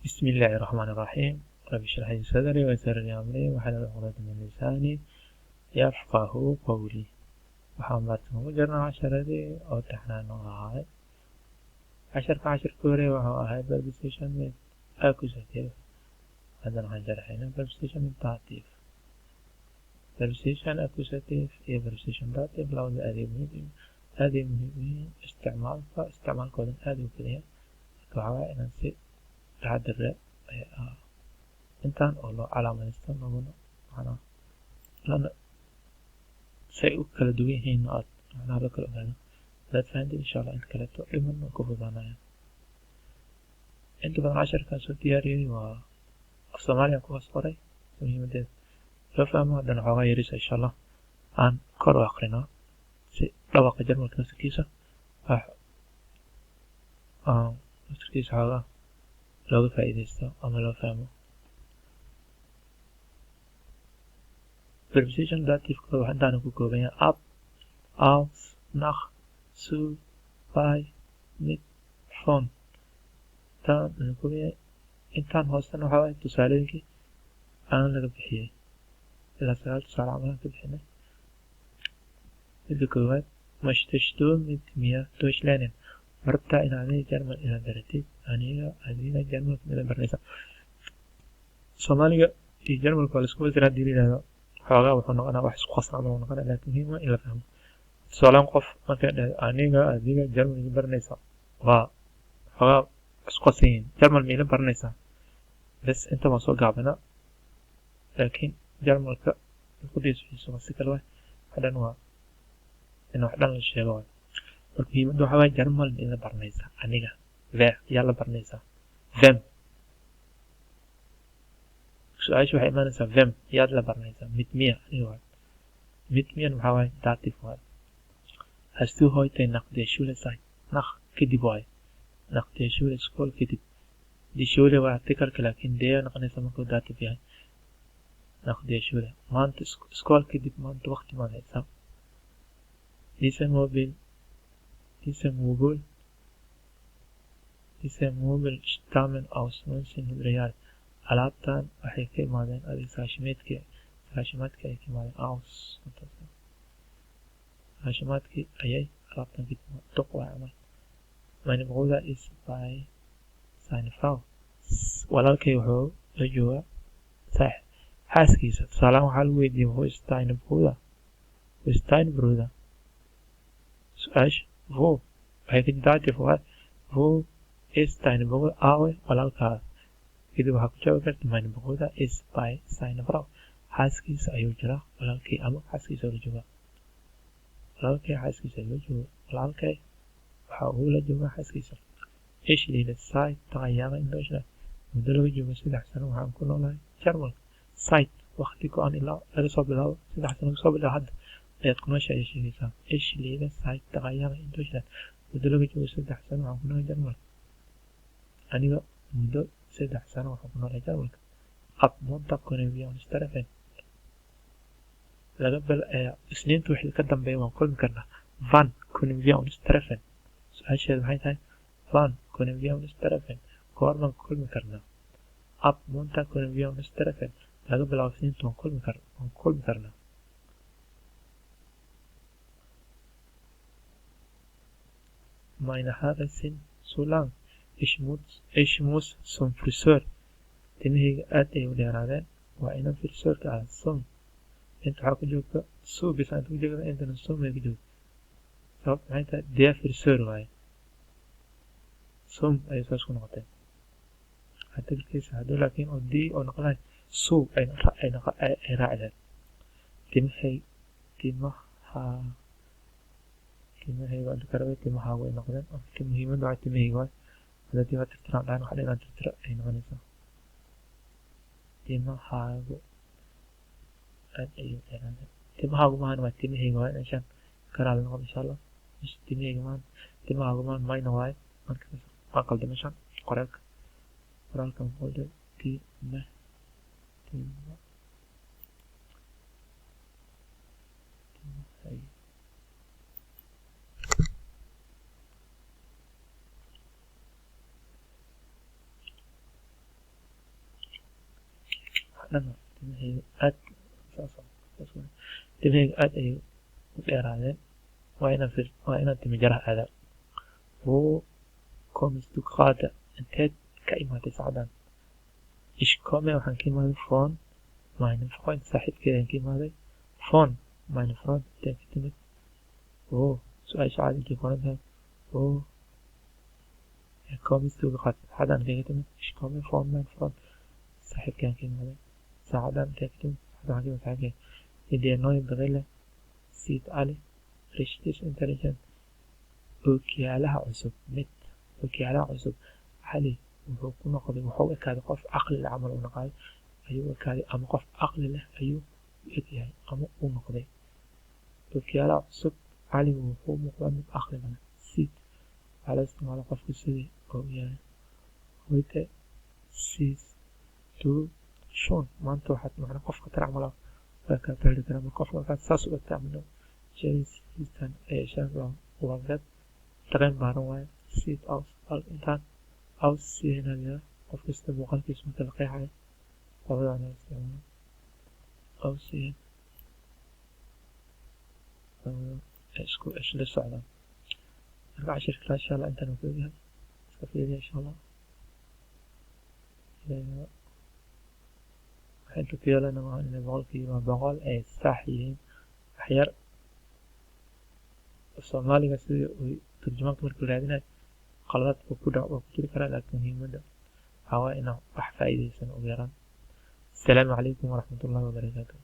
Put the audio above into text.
بسم الله الرحمن الرحيم. رب اشرح لي صدري ويسر لي أمري واحلل عقدة من لساني يفقهوا قولي. waxaan baartan ugu jirnaa casharadii oo taxnaan oo ahaay casharka hore wuxuu ahay preposition with accusative. haddana waxaan sharaxaynaa preposition with dative. preposition accusative iyo preposition dative labada aad ay muhiim yihiin isticmaalkoodan aad u kaliya. marka waxaa waaye inaan si taxadar leh intaan oo loo calaamadaysto macnaha lana say u kala duwan yihiin aad macnaha la kala ogaado. hadaad fahanteen insha allah inta kaleeto dhiman way ku fududaanayaan. inta badan casharkaan soo diyaariyey waa af soomaaliya ku hoos qoray muhiimadeeda loo fahmo. haddana xoogaa yarisa insha allah aan kor u akrinaa si dhawaqa jarmalka naftirkiisa xoogaa looga faa'iidaysto ama loo fahmo. preposition dativekooda waxaa intaana ku kooban yahay ab, aus, nach, zu, bei, mit, von. intaan hoosena waxaa waaye tusaalooyinkii aan laga bixiyey ilaa 9 tusaale camalaan ka bixinay. midka koowaad möchtest du mit mir Deutsch lernen? ma rabtaa inaad Jarmal ila baratid? adiga Jarmalka ila baranaysa. Soomaaliga iyo Jarmalka waa la isku fasira haddii la yidhaahdo xoogaa wuxuu noqonaa wax isku khasna ama noqonaa, laakiin muhiim waa in la fahmo. tusaalaan qof markay dhahdo adiga Jarmal ila baranaysa waa xoogaa isku qasan yihiin. Jarmal ma ila baranaysaa bes inta waan soo gaabana, laakiin Jarmalka luqadiisu waa si kale waay. hadhan waa in wax dhan la sheego waay. marka muhiimadda waxaa waaye Jarmal ma ila baranaysaa aniga wer yaa la baranaysaa wem. su-aasha waxay imaanaysaa wem yaad la baranaysaa mit mir aniga waay. mit mir maxaa waaye dative waay. hast du heute nach der Schule Zeit? nach kadib waay. nach der Schule school kadib. die Schule waa artikalka laakiin dee noqonaysa markuu dative yahay. nach der Schule maanta school kadib maanta waqti maad haysaa. Dieser Möbel stammen aus 1900 Jahren. alaabtan waxay ka imaadeen sagaashimaadkii ay ka imaadeen sagaashimaadkii ayay alaabtan ka imaadeen. duq waa camal. meine Bruder ist bei seiner Frau. walaalkay wuxuu la joogaa xaaskiisa. tusaalaan waxaa lagu weydiiyey wo ist dein Bruder? su-aasha wo waxay ka dative waa wo ist dein Bruder? aawe walaalkaada. kadib waxaa ku jawaabi karta meine Bruder ist bei seiner Frau. xaaskiisa ayuu jiraa walaalkay ama xaaskiisa la joogaa. walaalkay xaaskiisa la jooga. walaalkay waxa uu la joogaa xaaskiisa. ich lebe seit 3 Jahren in Deutschland. muddo laga joogo 3 sano waxaan ku noolahay Jarmalka. seit waqti go-an ilaa laga soo bilaabo 3 sano kasoo bilaabo hadda ayaad ku noosha ay sheegaysaa. ich lebe seit 3 Jahren in Deutschland. muddo laga joogo 3 sano waxaan ku noolahay Jarmalka. aniga muddo 3 sano waxaan ku noolahay Jarmalka. ab Montag können wir uns treffen. isniinta wixii ka dambeeya waan kulmi karnaa. wann können wir uns treffen? su-aasheedu maxay tahay wann können wir uns treffen? goormaan kulmi karnaa. ab Montag können wir uns treffen. laga bilaabo isniinta waan kulmi karnaa. meine Haare sind zu lang. ich muss zum Friseur. timahayga aad ay u dheeraadeen waa inaan friseurka ah. som inta waxaa ku joogta su bisa inta ku joogta intana som ay ku joogta. sababta maxay tahay der friseur waaye. som ayay saas ku noqotay artikalkiisa. hadduu laakiin oo d oo noqonahay su ay raaci lahayd. timahayga inta karabe timaha way noqdeen. muhiimadda waa timahayga waay. hadii waa tirtiraan dhahan waxa inaan tirtira ay noqonaysaa. timahaagu aad ayuu dheeraadeen. timahaagu maahan waa timahayga waaye. meeshaan karaal noqon insha allah. timahaagu maahan mayna waaye. markaas waa qalda meeshaan qoraalka muxuu dhan timahayga aad timahayga aad ayay u dheeraadeen waa inaan timo jaraha aadaa wo kommst du gerade inteed ka imaatay sacdan ich komme waxaan ka imaaday von meinem Freund saaxiibkeedaan ka imaaday von meinem Freund inteen ka timid wo su-aasha caadi intay qoran tahay wo kommst du gerade sacdan intee ka timid ich komme von meinem Freund saaxiibkeedaan ka imaaday saacadan intee ka timid sacdan waxaan ka imaaday saaxiibkeeda die neue Brille sieht alle richtig intelligent ookiyaalaha cusub cali wuxuu ku noqday wuxuu ekaaday qof caqli leh camal uu noqday ayuu ekaaday ama qof caqli leh ayuu egyahay ama uu noqday ookiyaalaha cusub cali wuxuu muuqdaa mid caqli leh siid waxaa la isticmaala qofku sidii uu yahay heute siehst du schon maanta waxaad macnaa qofka tar camal waa kaa beeri karaa marka qofka markaad saas u egtaa camal jeesistan wagad dareen baaran waaye sieht aus intaan aussehen qof kasta muuqaalkiisa marka la qeexayo labadaan isticmaalo aussehen isla socdaan marka cashirka insha allah intaan ku ogyahay iska fiiriya insha allah waxaan ku yeelana waa inay boqolkiiba boqol ay sax yihiin waxyar soomaaliga sidii uu turjumaanka markuu raadinayo qaladaad ku jiri karaa laakiin muhiimadda waxaa waaye inaan wax faa'iidaysan ugu yaraan asalaamu calaykum waraxmatullahi wabarakaatu